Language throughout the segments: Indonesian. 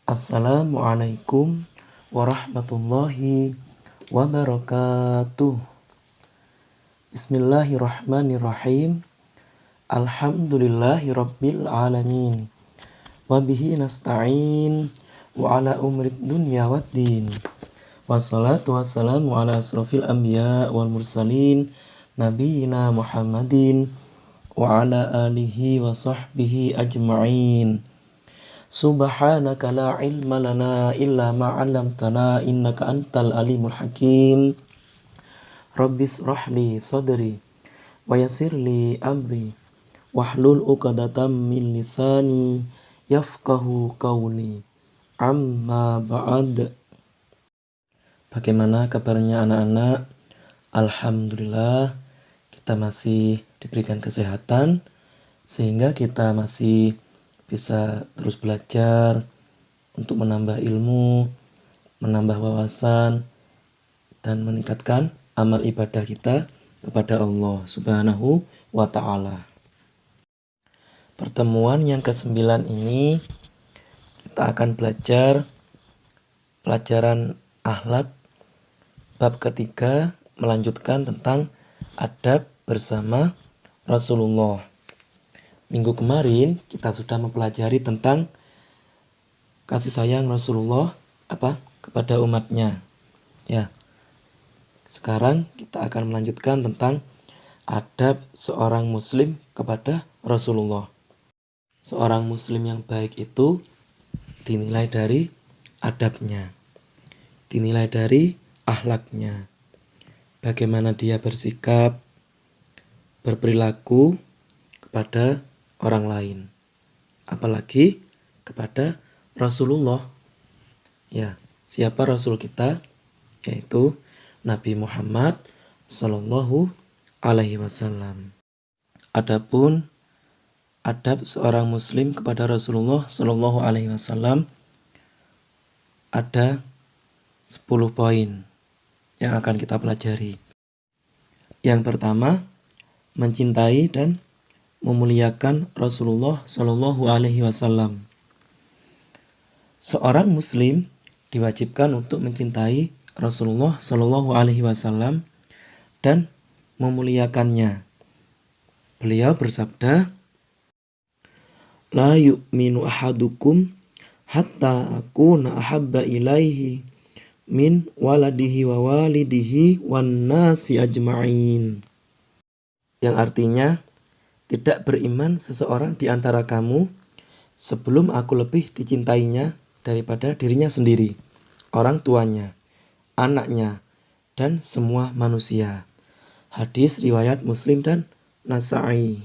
Assalamualaikum warahmatullahi wabarakatuh. Bismillahirrahmanirrahim. Alhamdulillahirabbil alamin. Wabihi nasta'in wa ala umrid dunya waddin. Wassalatu wassalamu ala asrofil anbiya wal mursalin nabiyina Muhammadin wa ala alihi wa sahbihi ajma'in. Subhanaka la ilma lana illa ma 'allamtana innaka antal alimul hakim. Rabbis rahli sadri wa yassirli amri wahlul 'uqdatam min lisani yafqahu qawli. Amma ba'd. Bagaimana kabarnya anak-anak? Alhamdulillah kita masih diberikan kesehatan sehingga kita masih bisa terus belajar untuk menambah ilmu, menambah wawasan, dan meningkatkan amal ibadah kita kepada Allah Subhanahu wa Ta'ala. Pertemuan yang ke-9 ini kita akan belajar pelajaran akhlak bab ketiga, melanjutkan tentang adab bersama Rasulullah. Minggu kemarin kita sudah mempelajari tentang kasih sayang Rasulullah kepada umatnya. Ya. Sekarang kita akan melanjutkan tentang adab seorang muslim kepada Rasulullah. Seorang muslim yang baik itu dinilai dari adabnya, dinilai dari akhlaknya. Bagaimana dia bersikap, berperilaku kepada orang lain, apalagi kepada Rasulullah. Ya, siapa Rasul kita? Yaitu Nabi Muhammad Sallallahu Alaihi Wasallam. Adapun adab seorang muslim kepada Rasulullah Sallallahu Alaihi Wasallam ada 10 poin yang akan kita pelajari. Yang pertama, mencintai dan memuliakan Rasulullah Shallallahu Alaihi Wasallam. Seorang muslim diwajibkan untuk mencintai Rasulullah Shallallahu Alaihi Wasallam dan memuliakannya. Beliau bersabda, "La yu'minu ahadukum hatta akuna ahabba ilaihi min waladihi wa walidihi wan nasi ajma'in." Yang artinya, tidak beriman seseorang di antara kamu sebelum aku lebih dicintainya daripada dirinya sendiri, orang tuanya, anaknya, dan semua manusia. Hadis riwayat Muslim dan Nasa'i.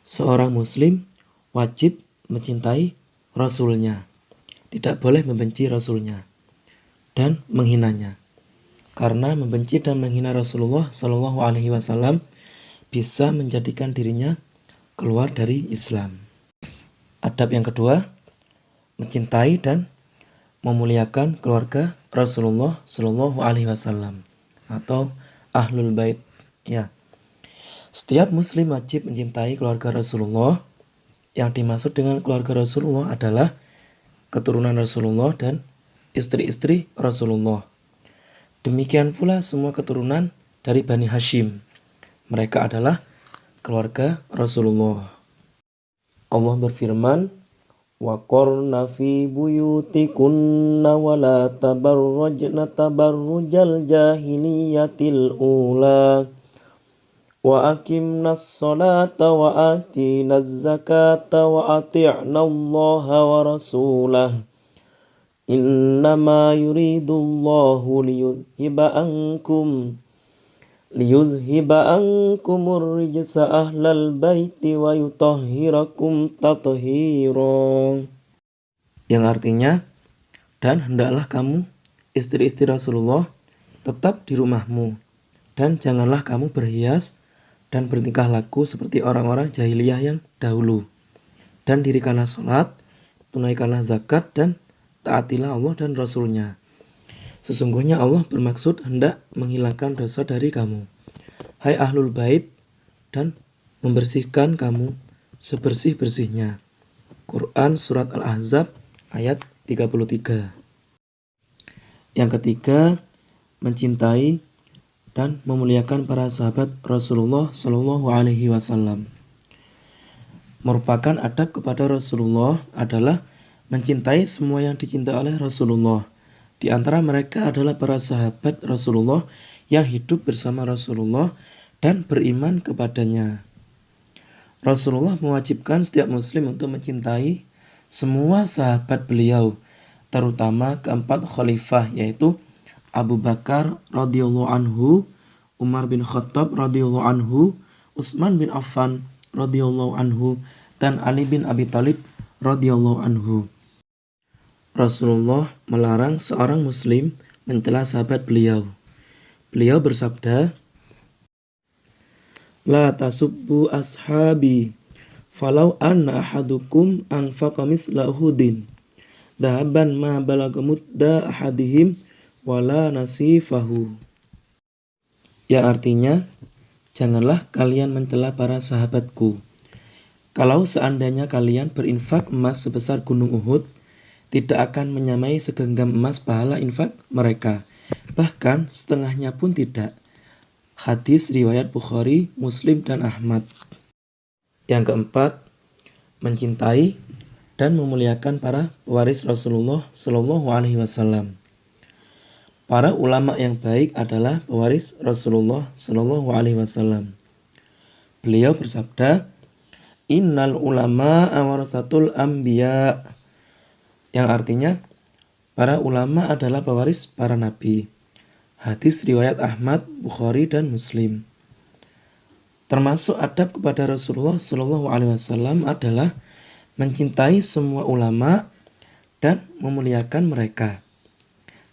Seorang muslim wajib mencintai Rasulnya, tidak boleh membenci Rasulnya dan menghinanya. Karena membenci dan menghina Rasulullah Shallallahu Alaihi Wasallam bisa menjadikan dirinya keluar dari Islam. Adab yang kedua, mencintai dan memuliakan keluarga Rasulullah Shallallahu Alaihi Wasallam atau Ahlul Bait. Ya, setiap muslim wajib mencintai keluarga Rasulullah. Yang dimaksud dengan keluarga Rasulullah adalah keturunan Rasulullah dan istri-istri Rasulullah. Demikian pula semua keturunan dari Bani Hashim. Mereka adalah keluarga Rasulullah. Allah berfirman, "Wa qarna fi buyutikunna wa la tabarrajna tabarrujal jahiliyatil ula wa aqimnas salata wa atinaz zakata wa ati'nallaha wa rasulah. Innama yuridullahu liyuzhiba ankumur rijsa ahlal baiti wa yutahhirakum tathira." Yang artinya, dan hendaklah kamu istri-istri Rasulullah tetap di rumahmu, dan janganlah kamu berhias dan bertingkah laku seperti orang-orang jahiliyah yang dahulu, dan dirikanlah sholat, tunaikanlah zakat, dan taatilah Allah dan Rasulnya. Sesungguhnya Allah bermaksud hendak menghilangkan dosa dari kamu, hai Ahlul Bait, dan membersihkan kamu sebersih-bersihnya. Quran Surat Al-Ahzab ayat 33. Yang ketiga, mencintai dan memuliakan para sahabat Rasulullah Shallallahu Alaihi Wasallam. Merupakan adab kepada Rasulullah adalah mencintai semua yang dicintai oleh Rasulullah. Di antara mereka adalah para sahabat Rasulullah yang hidup bersama Rasulullah dan beriman kepadanya. Rasulullah mewajibkan setiap muslim untuk mencintai semua sahabat beliau, terutama keempat khalifah, yaitu Abu Bakar radhiyallahu anhu, Umar bin Khattab radhiyallahu anhu, Utsman bin Affan radhiyallahu anhu, dan Ali bin Abi Thalib radhiyallahu anhu. Rasulullah melarang seorang muslim mencela sahabat beliau. Beliau bersabda, "La tasubbu ashabi, falau anna ahadukum anfaqa misla Uhudin, dhahaban ma balagha mudda ahadihim wala nasifahu." Yang artinya, janganlah kalian mencela para sahabatku. Kalau seandainya kalian berinfak emas sebesar gunung Uhud, tidak akan menyamai segenggam emas pahala infak mereka. Bahkan setengahnya pun tidak. Hadis riwayat Bukhari, Muslim, dan Ahmad. Yang keempat, mencintai dan memuliakan para pewaris Rasulullah Shallallahu Alaihi Wasallam. Para ulama yang baik adalah pewaris Rasulullah Shallallahu Alaihi Wasallam. Beliau bersabda, "Innal ulama warasatul anbiya", yang artinya para ulama adalah pewaris para nabi. Hadis riwayat Ahmad, Bukhari, dan Muslim. Termasuk adab kepada Rasulullah Shallallahu Alaihi Wasallam adalah mencintai semua ulama dan memuliakan mereka,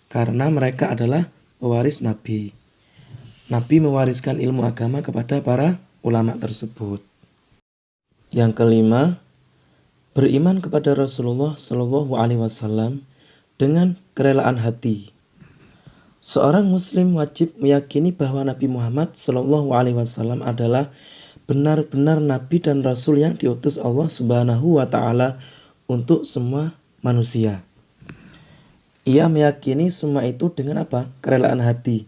karena mereka adalah pewaris Nabi. Nabi mewariskan ilmu agama kepada para ulama tersebut. Yang kelima, beriman kepada Rasulullah Shallallahu Alaihi Wasallam dengan kerelaan hati. Seorang muslim wajib meyakini bahwa Nabi Muhammad Shallallahu Alaihi Wasallam adalah benar-benar Nabi dan Rasul yang diutus Allah Subhanahu wa Ta'ala untuk semua manusia. Ia meyakini semua itu dengan apa? Kerelaan hati.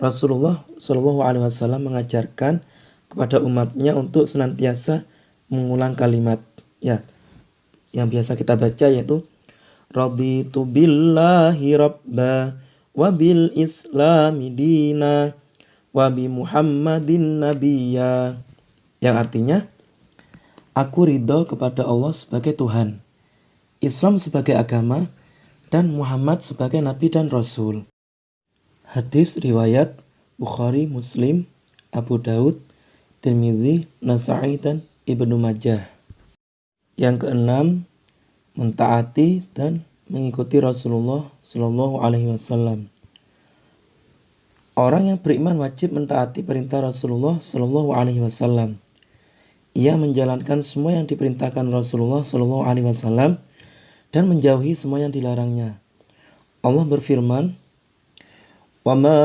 Rasulullah Shallallahu Alaihi Wasallam mengajarkan kepada umatnya untuk senantiasa mengulang kalimat yang biasa kita baca, yaitu raditu billahi rabba wa bil islami dina wa bi Muhammadin nabiyya, yang artinya, aku ridho kepada Allah sebagai Tuhan, Islam sebagai agama, dan Muhammad sebagai nabi dan rasul. Hadis riwayat Bukhari, Muslim, Abu Daud, Tirmidzi, Nasa'i, dan Ibnu Majah. Yang keenam, mentaati dan mengikuti Rasulullah Shallallahu Alaihi Wasallam. Orang yang beriman wajib mentaati perintah Rasulullah Shallallahu Alaihi Wasallam. Ia menjalankan semua yang diperintahkan Rasulullah Shallallahu Alaihi Wasallam dan menjauhi semua yang dilarangnya. Allah berfirman, "Wa ma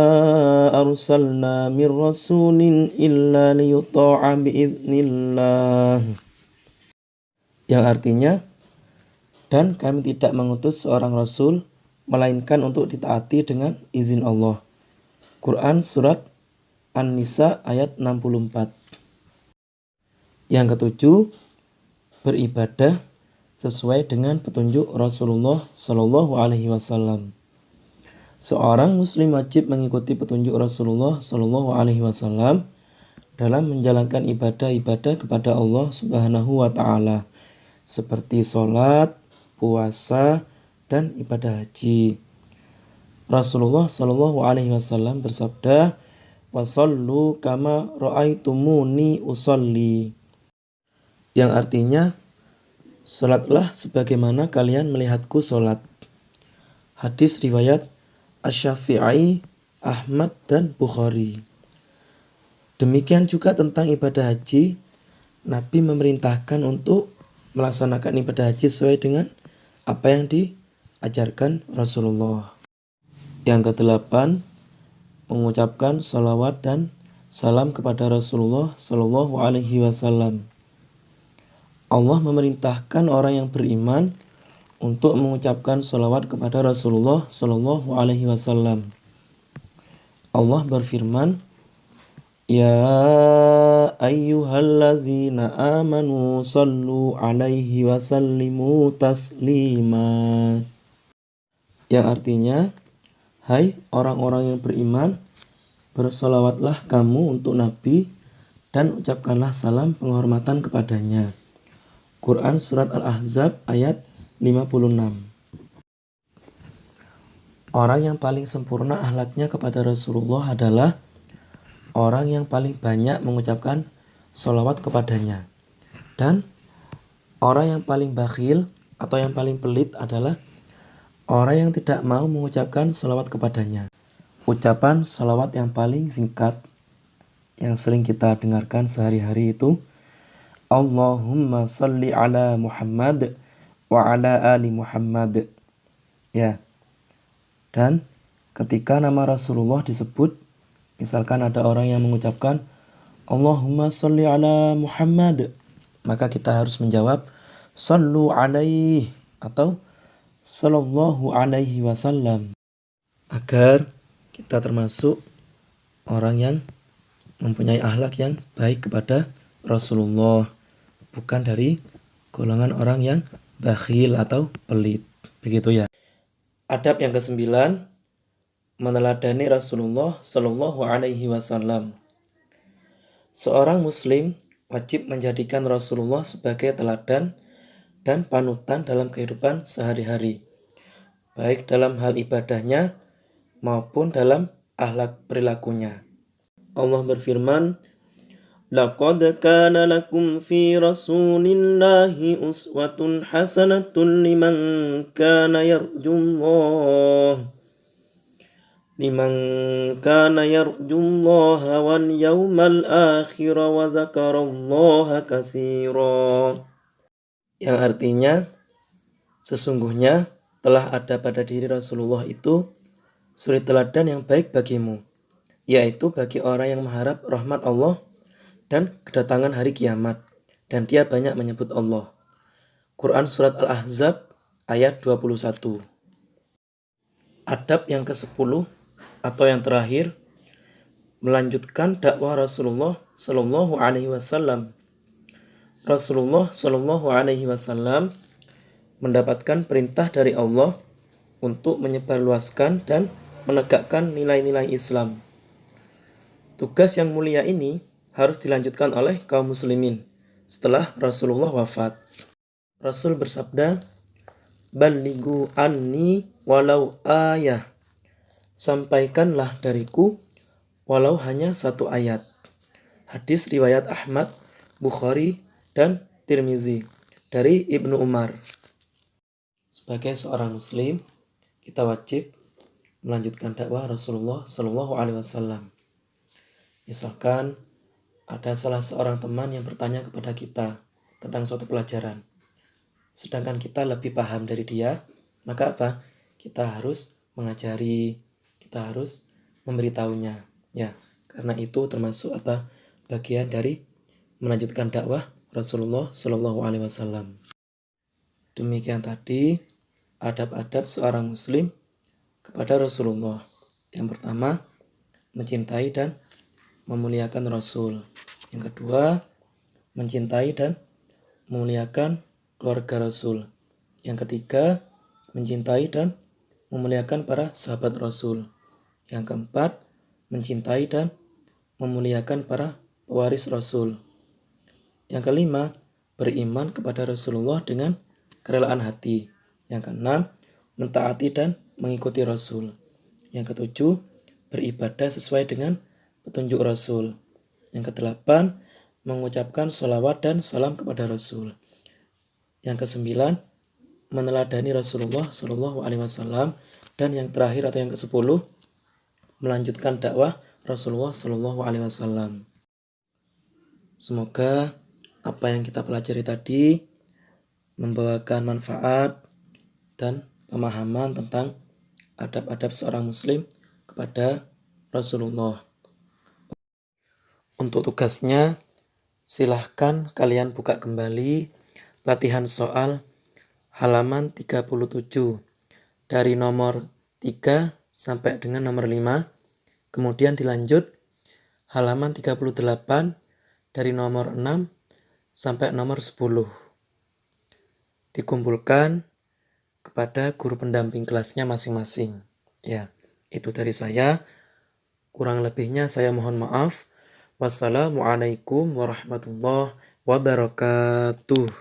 arsalna mir rasulin illa liyuta'a bi'iznillah." Yang artinya, dan kami tidak mengutus seorang rasul melainkan untuk ditaati dengan izin Allah. Quran surat An-Nisa ayat 64. Yang ketujuh, beribadah sesuai dengan petunjuk Rasulullah Shallallahu Alaihi Wasallam. Seorang muslim wajib mengikuti petunjuk Rasulullah Shallallahu Alaihi Wasallam dalam menjalankan ibadah-ibadah kepada Allah Subhanahu wa Ta'ala, seperti sholat, puasa, dan ibadah haji. Rasulullah Shallallahu Alaihi Wasallam bersabda, "Wasallu kama ra'aitumuni usolli", yang artinya, salatlah sebagaimana kalian melihatku salat. Hadis riwayat Asy-Syafi'i, Ahmad, dan Bukhari. Demikian juga tentang ibadah haji, Nabi memerintahkan untuk melaksanakan ibadah haji sesuai dengan apa yang diajarkan Rasulullah. Yang kedelapan, mengucapkan salawat dan salam kepada Rasulullah Shallallahu Alaihi Wasallam. Allah memerintahkan orang yang beriman untuk mengucapkan sholawat kepada Rasulullah Shallallahu Alaihi Wasallam. Allah berfirman, Ya ayyuhallazina amanu sallu alaihi wasallimu taslima. Yang artinya, hai orang-orang yang beriman, bersolawatlah kamu untuk Nabi dan ucapkanlah salam penghormatan kepadanya. Quran Surat Al-Ahzab ayat 56. Orang yang paling sempurna akhlaknya kepada Rasulullah adalah orang yang paling banyak mengucapkan sholawat kepadanya. Dan orang yang paling bakhil atau yang paling pelit adalah orang yang tidak mau mengucapkan sholawat kepadanya. Ucapan sholawat yang paling singkat yang sering kita dengarkan sehari-hari itu Allahumma salli ala Muhammad wa ala ali Muhammad. Ya. Dan ketika nama Rasulullah disebut, misalkan ada orang yang mengucapkan Allahumma salli ala Muhammad, maka kita harus menjawab sallu alaihi atau sallallahu alaihi wasallam, agar kita termasuk orang yang mempunyai akhlak yang baik kepada Rasulullah, bukan dari golongan orang yang bakhil atau pelit. Begitu ya. Adab yang ke-9, meneladani Rasulullah Shallallahu Alaihi Wasallam. Seorang Muslim wajib menjadikan Rasulullah sebagai teladan dan panutan dalam kehidupan sehari-hari, baik dalam hal ibadahnya maupun dalam akhlak perilakunya. Allah berfirman, Laqad kana lakum fi Rasulillahi uswatun hasanatun liman kana yarjullaha wal yawmal akhir wa dzakarallaha katsira. Yang artinya, sesungguhnya telah ada pada diri Rasulullah itu suri teladan yang baik bagimu, yaitu bagi orang yang mengharap rahmat Allah dan kedatangan hari kiamat, dan dia banyak menyebut Allah. Quran Surat Al-Ahzab ayat 21. Adab yang ke-10 atau yang terakhir, melanjutkan dakwah Rasulullah Shallallahu Alaihi Wasallam. Rasulullah Shallallahu Alaihi Wasallam mendapatkan perintah dari Allah untuk menyebarluaskan dan menegakkan nilai-nilai Islam. Tugas yang mulia ini harus dilanjutkan oleh kaum muslimin setelah Rasulullah wafat. Rasul bersabda, Ballighu anni walau ayah. Sampaikanlah dariku walau hanya satu ayat. Hadis riwayat Ahmad, Bukhari, dan Tirmizi dari Ibnu Umar. Sebagai seorang muslim, kita wajib melanjutkan dakwah Rasulullah Shallallahu Alaihi Wasallam. Misalkan ada salah seorang teman yang bertanya kepada kita tentang suatu pelajaran, sedangkan kita lebih paham dari dia, maka apa? Kita harus mengajari, kita harus memberitahunya. Ya, karena itu termasuk bagian dari melanjutkan dakwah Rasulullah Shallallahu Alaihi Wasallam. Demikian tadi adab-adab seorang muslim kepada Rasulullah. Yang pertama, mencintai dan memuliakan Rasul. Yang kedua, mencintai dan memuliakan keluarga Rasul. Yang ketiga, mencintai dan memuliakan para sahabat Rasul. Yang keempat, mencintai dan memuliakan para pewaris Rasul. Yang kelima, beriman kepada Rasulullah dengan kerelaan hati. Yang keenam, mentaati dan mengikuti Rasul. Yang ketujuh, beribadah sesuai dengan petunjuk Rasul. Yang kedelapan, mengucapkan sholawat dan salam kepada Rasul. Yang kesembilan, meneladani Rasulullah Shallallahu Alaihi Wasallam. Dan yang terakhir atau yang ke-10, melanjutkan dakwah Rasulullah Shallallahu Alaihi Wasallam. Semoga apa yang kita pelajari tadi membawakan manfaat dan pemahaman tentang adab-adab seorang muslim kepada Rasulullah. Untuk tugasnya, silahkan kalian buka kembali latihan soal halaman 37 dari nomor 3 sampai dengan nomor 5. Kemudian dilanjut halaman 38 dari nomor 6 sampai nomor 10. Dikumpulkan kepada guru pendamping kelasnya masing-masing. Ya, itu dari saya. Kurang lebihnya saya mohon maaf. Wassalamualaikum warahmatullahi wabarakatuh.